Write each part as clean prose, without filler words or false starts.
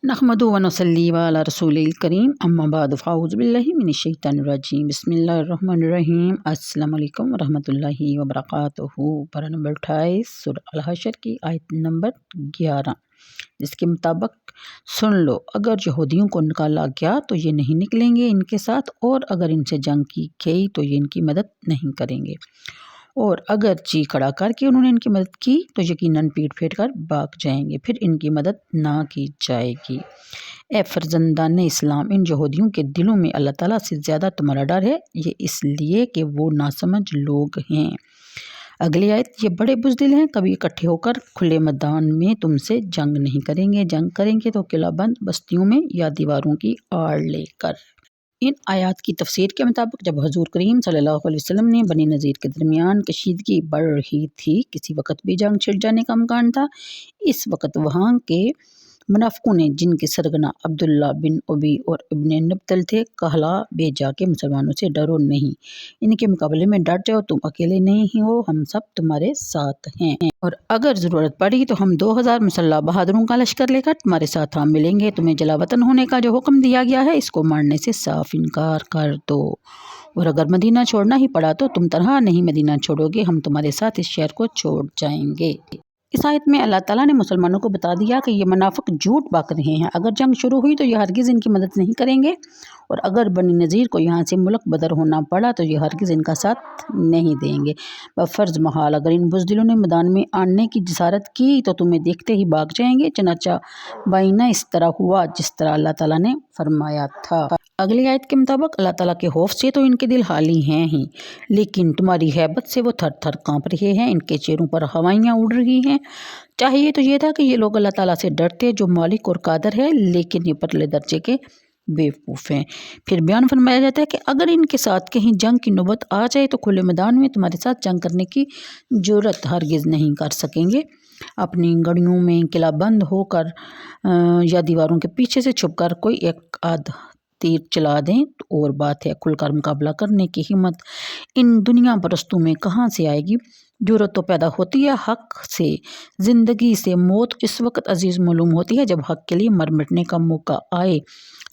नहमदु व नसल्ली अला रसूलिल करीम अम्मा बाद फ़ाऊज़ु बिल्लाहि मिनश्शैतानिर रजीम बिस्मिल्लाहिर्रहमानिर रहीम अस्सलामु अलैकुम रहमतुल्लाहि व बरकातुहू। पारा नंबर 28 सूरह अल हशर की आयत नंबर 11, जिसके मुताबिक सुन लो, अगर यहूदियों को निकाला गया तो ये नहीं निकलेंगे इनके साथ, और अगर इनसे जंग की गई तो ये इनकी मदद नहीं करेंगे, और अगर जी खड़ा करके उन्होंने इनकी मदद की तो यकीनन पीठ फेर कर भाग जाएंगे, फिर इनकी मदद ना की जाएगी। ए फर्जंदान इस्लाम, इन यहूदियों के दिलों में अल्लाह ताला से ज़्यादा तुम्हारा डर है, ये इसलिए कि वो नासमझ लोग हैं। अगली आयत, ये बड़े बुज़दिल हैं, कभी इकट्ठे होकर खुले मैदान में तुमसे जंग नहीं करेंगे, जंग करेंगे तो किला बंद बस्तियों में या दीवारों की आड़ लेकर। इन आयात की तफसीर के मुताबिक जब हजूर करीम सल्लल्लाहु अलैहि वसल्लम ने बनी नज़ीर के दरमियान कशीदगी बढ़ रही थी, किसी वक्त भी जंग छिड़ जाने का इम्कान था, इस वक्त वहाँ के मुनाफिकों ने, जिनके सरगना अब्दुल्ला बिन उबी और इब्ने नबतल थे, कहला भेजा के मुसलमानों से डरो नहीं, इनके मुकाबले में डट जाओ, तुम अकेले नहीं हो, हम सब तुम्हारे साथ हैं, और अगर ज़रूरत पड़ी तो हम 2000 मुसल्लह बहादुरों का लश्कर लेकर तुम्हारे साथ हम मिलेंगे। तुम्हें जलावतन होने का जो हुक्म दिया गया है, इसको मानने से साफ इनकार कर दो, और अगर मदीना छोड़ना ही पड़ा तो तुम तरह नहीं मदीना छोड़ोगे, हम तुम्हारे साथ इस शहर को छोड़ जाएंगे। इस आयत में अल्लाह ताला ने मुसलमानों को बता दिया कि ये मुनाफिक झूठ बाक रहे हैं, अगर जंग शुरू हुई तो ये हरगिज़ इनकी मदद नहीं करेंगे, और अगर बनी नज़ीर को यहाँ से मुल्क बदर होना पड़ा तो ये हरगिज़ इनका साथ नहीं देंगे। बफ़र्ज़ महाल अगर इन बुज़दिलों ने मैदान में आने की जसारत की तो तुम्हें देखते ही भाग जाएंगे, चनाचा बाइना इस तरह हुआ जिस तरह अल्लाह ताला ने फरमाया था। अगली आयत के मुताबिक अल्लाह ताला के खौफ से तो इनके दिल हाली हैं ही, लेकिन तुम्हारी हैबत से वो थर थर काँप रहे हैं, इनके चेहरों पर हवाइयाँ उड़ रही हैं। चाहिए तो ये था कि ये लोग अल्लाह ताला से डरते जो मालिक और कादर है, लेकिन ये परले दर्जे के बेवकूफ़ हैं। फिर बयान फरमाया जाता है कि अगर इनके साथ कहीं जंग की नौबत आ जाए तो खुले मैदान में तुम्हारे साथ जंग करने की जुर्रत हरगिज़ नहीं कर सकेंगे। अपनी गड़ियों में किला बंद होकर या दीवारों के पीछे से छुपकर कोई एक आध तीर चला दें और बात है, खुलकर मुकाबला करने की हिम्मत इन दुनिया परस्तों में कहाँ से आएगी। जुर्रत तो पैदा होती है हक़ से, ज़िंदगी से मौत इस वक्त अजीज़ मालूम होती है जब हक़ के लिए मर मिटने का मौका आए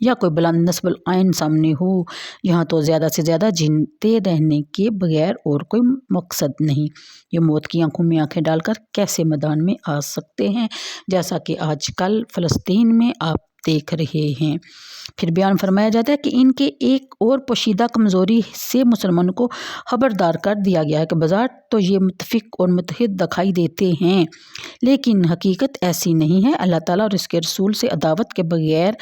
या कोई बुलंद नस्बल आइन सामने हो। यहाँ तो ज़्यादा से ज़्यादा जीते रहने के बगैर और कोई मकसद नहीं। ये मौत की आंखों में आंखें डालकर कैसे मैदान में आ सकते हैं, जैसा कि आजकल फ़लस्तीन में आप देख रहे हैं। फिर बयान फरमाया जाता है कि इनके एक और पोशीदा कमज़ोरी से मुसलमानों को खबरदार कर दिया गया है कि बाज़ार तो ये मुतफ़िक और मुत्तहिद दिखाई देते हैं, लेकिन हकीकत ऐसी नहीं है। अल्लाह ताला और इसके रसूल से अदावत के बगैर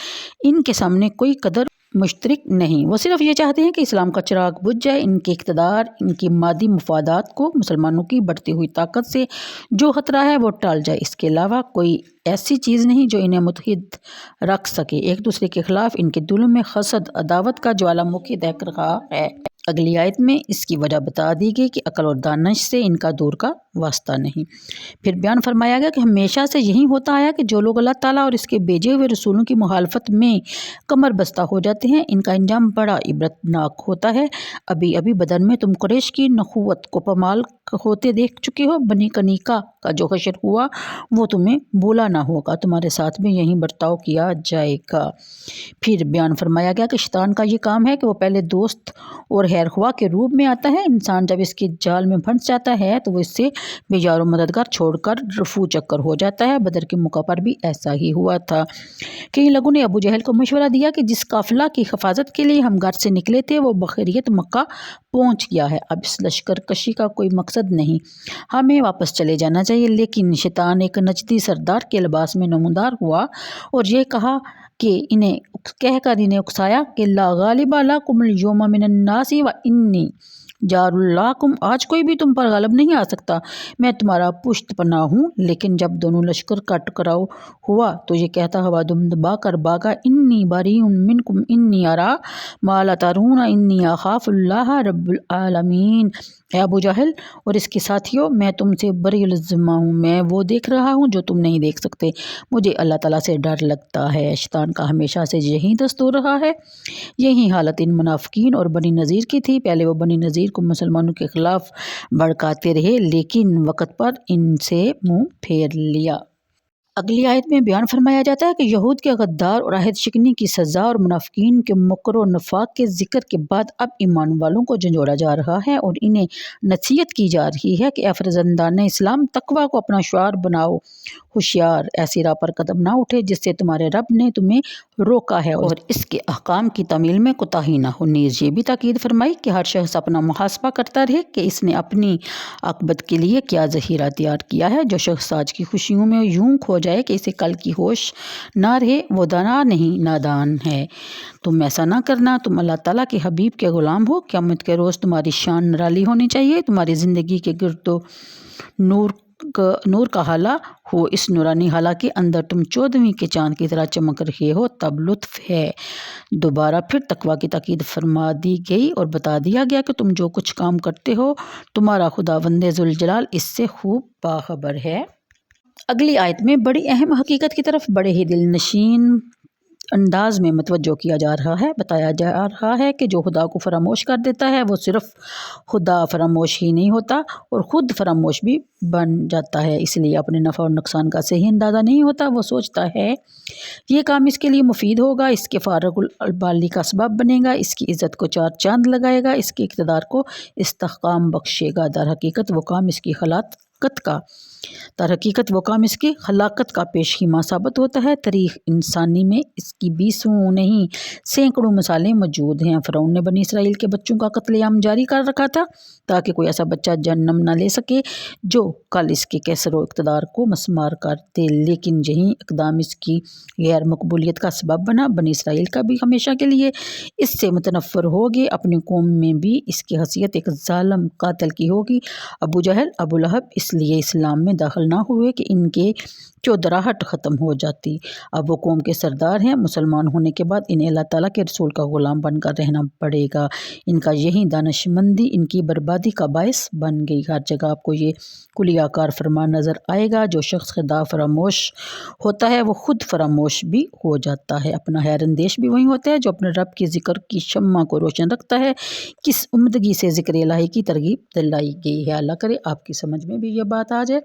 इनके सामने कोई कदर मुश्तरक नहीं। वो सिर्फ ये चाहते हैं कि इस्लाम का चिराग बुझ जाए, इनके इक़्तिदार, इनकी मादी मुफादात को मुसलमानों की बढ़ती हुई ताकत से जो ख़तरा है वो टाल जाए, इसके अलावा कोई ऐसी चीज़ नहीं जो इन्हें मुत्तहिद रख सके। एक दूसरे के ख़िलाफ़ इनके दिलों में हसद अदावत का ज्वालामुखी दहक रहा है। अगली आयत में इसकी वजह बता दी गई कि अकल और दानिश से इनका दूर का वास्ता नहीं। फिर बयान फरमाया गया कि हमेशा से यही होता आया कि जो लोग अल्लाह ताला और इसके भेजे हुए रसूलों की मुखालफत में कमर बस्ता हो जाते हैं, इनका अंजाम बड़ा इबरतनाक होता है। अभी अभी बदन में तुम कुरैश की नखुवत को पमाल होते देख चुके हो। बनी कनीका का जो हशर हुआ वो तुम्हें भूला ना होगा, तुम्हारे साथ में यही बर्ताव किया जाएगा। फिर बयान फरमाया गया कि शैतान का ये काम है कि वो पहले दोस्त और खैर ख्वाह के रूप में आता है। इंसान जब इसके जाल में फंस जाता है तो वो इससे बेजार और मददगार छोड़कर रफू चक्कर हो जाता है। बदर के मौका पर भी ऐसा ही हुआ था। कई लोगों ने अबू जहल को मशवरा दिया कि जिस काफिला की हिफाजत के लिए हम घर से निकले थे वो बखैरियत मक्का पहुंच गया है, अब इस लश्कर कशी का कोई मकसद नहीं, हमें वापस चले जाना चाहिए। लेकिन शैतान एक नजदी सरदार के लिबास में नमूदार हुआ और ये कहा कि इन्हें कहकर इन्हें उकसाया कि ला गालिबा लकुमुल यौमा मिनन नासी व इन्नी जारुल्लाकुम, आज कोई भी तुम पर गालिब नहीं आ सकता, मैं तुम्हारा पुश्त पनाह हूँ। लेकिन जब दोनों लश्कर का टकराव हुआ तो ये कहता हवा दुम दबा कर भागा, इन्नी बारीउन मिनकुम इन्नी अरा मा ला तरून इन्नी अखाफुल्लाह रब्बुल आलमीन। अबू जहल और इसके साथियों, मैं तुमसे बरीउल ज़िम्मा हूँ, मैं वो देख रहा हूँ जो तुम नहीं देख सकते, मुझे अल्लाह ताला से डर लगता है। शैतान का हमेशा से यही दस्तूर रहा है। यही हालत इन मुनाफिकीन और बनी नज़ीर की थी। पहले वो बनी नज़ीर को मुसलमानों के ख़िलाफ़ भड़काते रहे, लेकिन वक़्त पर इनसे मुँह फेर लिया। اگلی آیت میں بیان فرمایا جاتا ہے کہ یہود کے غدار اور عہد شکنی کی سزا اور منافقین کے مکر و نفاق کے ذکر کے بعد اب ایمان والوں کو جھنجھوڑا جا رہا ہے اور انہیں نصیحت کی جا رہی ہے کہ اے فرزندان اسلام، تقوی کو اپنا شعار بناؤ، ہوشیار ایسی راہ پر قدم نہ اٹھے جس سے تمہارے رب نے تمہیں روکا ہے اور اس کے احکام کی تعمیل میں کوتاہی نہ ہو۔ نیز یہ بھی تاکید فرمائی کہ ہر شخص اپنا محاسبہ کرتا رہے کہ اس نے اپنی عاقبت کے لیے کیا ذخیرہ تیار کیا ہے۔ جو شخص آج کی خوشیوں میں یوں کھو جائے کہ اسے کل کی ہوش نہ رہے، وہ دانا نہیں نادان ہے۔ تم ایسا نہ کرنا، تم اللہ تعالیٰ کے حبیب کے غلام ہو۔ قیامت کے روز تمہاری شان نرالی ہونی چاہیے، تمہاری زندگی کے گرد و نور کا حالہ ہو، اس نورانی حالہ کے اندر تم 14ویں کے چاند کی طرح چمک رہے ہو، تب لطف ہے۔ دوبارہ پھر تقویٰ کی تاکید فرما دی گئی اور بتا دیا گیا کہ تم جو کچھ کام کرتے ہو تمہارا خداوند ذوالجلال اس سے خوب باخبر ہے۔ اگلی آیت میں بڑی اہم حقیقت کی طرف بڑے ہی دل نشین انداز میں متوجہ کیا جا رہا ہے۔ بتایا جا رہا ہے کہ جو خدا کو فراموش کر دیتا ہے وہ صرف خدا فراموش ہی نہیں ہوتا اور خود فراموش بھی بن جاتا ہے۔ اس لیے اپنے نفع اور نقصان کا صحیح اندازہ نہیں ہوتا۔ وہ سوچتا ہے یہ کام اس کے لیے مفید ہوگا، اس کے فارغ البالی کا سبب بنے گا، اس کی عزت کو چار چاند لگائے گا، اس کے اقتدار کو استحکام بخشے گا۔ در حقیقت وہ کام اس کی خلاقت کا پیش خیمہ ثابت ہوتا ہے۔ تاریخ انسانی میں اس کی 20 نہیں سینکڑوں مثالیں موجود ہیں۔ فرعون نے بنی اسرائیل کے بچوں کا قتل عام جاری کر رکھا تھا تاکہ کوئی ایسا بچہ جنم نہ لے سکے جو کل اس کے کیسر و اقتدار کو مسمار کر دے، لیکن یہی اقدام اس کی غیر مقبولیت کا سبب بنا۔ بنی اسرائیل کا بھی ہمیشہ کے لیے اس سے متنفر ہوگی، اپنی قوم میں بھی اس کی حیثیت ایک ظالم قاتل کی ہوگی۔ ابو جہل، ابو لہب اس لیے اسلام میں داخل نہ ہوئے کہ ان کے چودراہٹ ختم ہو جاتی۔ اب وہ قوم کے سردار ہیں، مسلمان ہونے کے بعد انہیں اللہ تعالیٰ کے رسول کا غلام بن کر رہنا پڑے گا۔ ان کا یہی دانش مندی ان کی بربادی کا باعث بن گئی۔ ہر جگہ آپ کو یہ کلیہ کار فرمان نظر آئے گا، جو شخص خدا فراموش ہوتا ہے وہ خود فراموش بھی ہو جاتا ہے۔ اپنا خیر اندیش بھی وہی ہوتا ہے جو اپنے رب کے ذکر کی شمع کو روشن رکھتا ہے۔ کس عمدگی سے ذکر الہی کی ترغیب دلائی گئی ہے۔ اللہ کرے آپ کی سمجھ میں بھی یہ بات آ جائے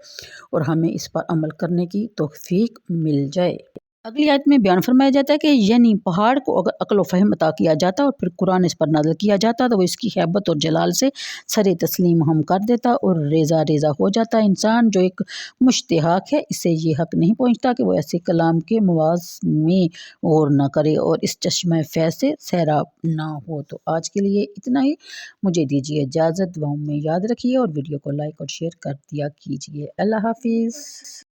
اور ہمیں اس پر عمل کرنے کی توفیق مل جائے۔ اگلی آیت میں بیان فرمایا جاتا ہے کہ یعنی پہاڑ کو اگر عقل و فہم عطا کیا جاتا اور پھر قرآن اس پر نازل کیا جاتا تو وہ اس کی ہیبت اور جلال سے سر تسلیم ہم کر دیتا اور ریزہ ریزہ ہو جاتا۔ انسان جو ایک مشتاق ہے، اسے یہ حق نہیں پہنچتا کہ وہ ایسے کلام کے مواعظ میں غور نہ کرے اور اس چشمہ فیض سے سیراب نہ ہو۔ تو آج کے لیے اتنا ہی، مجھے دیجیے اجازت، دعاؤں میں یاد رکھیے اور ویڈیو کو لائک اور شیئر کر دیا کیجیے۔ اللہ حافظ۔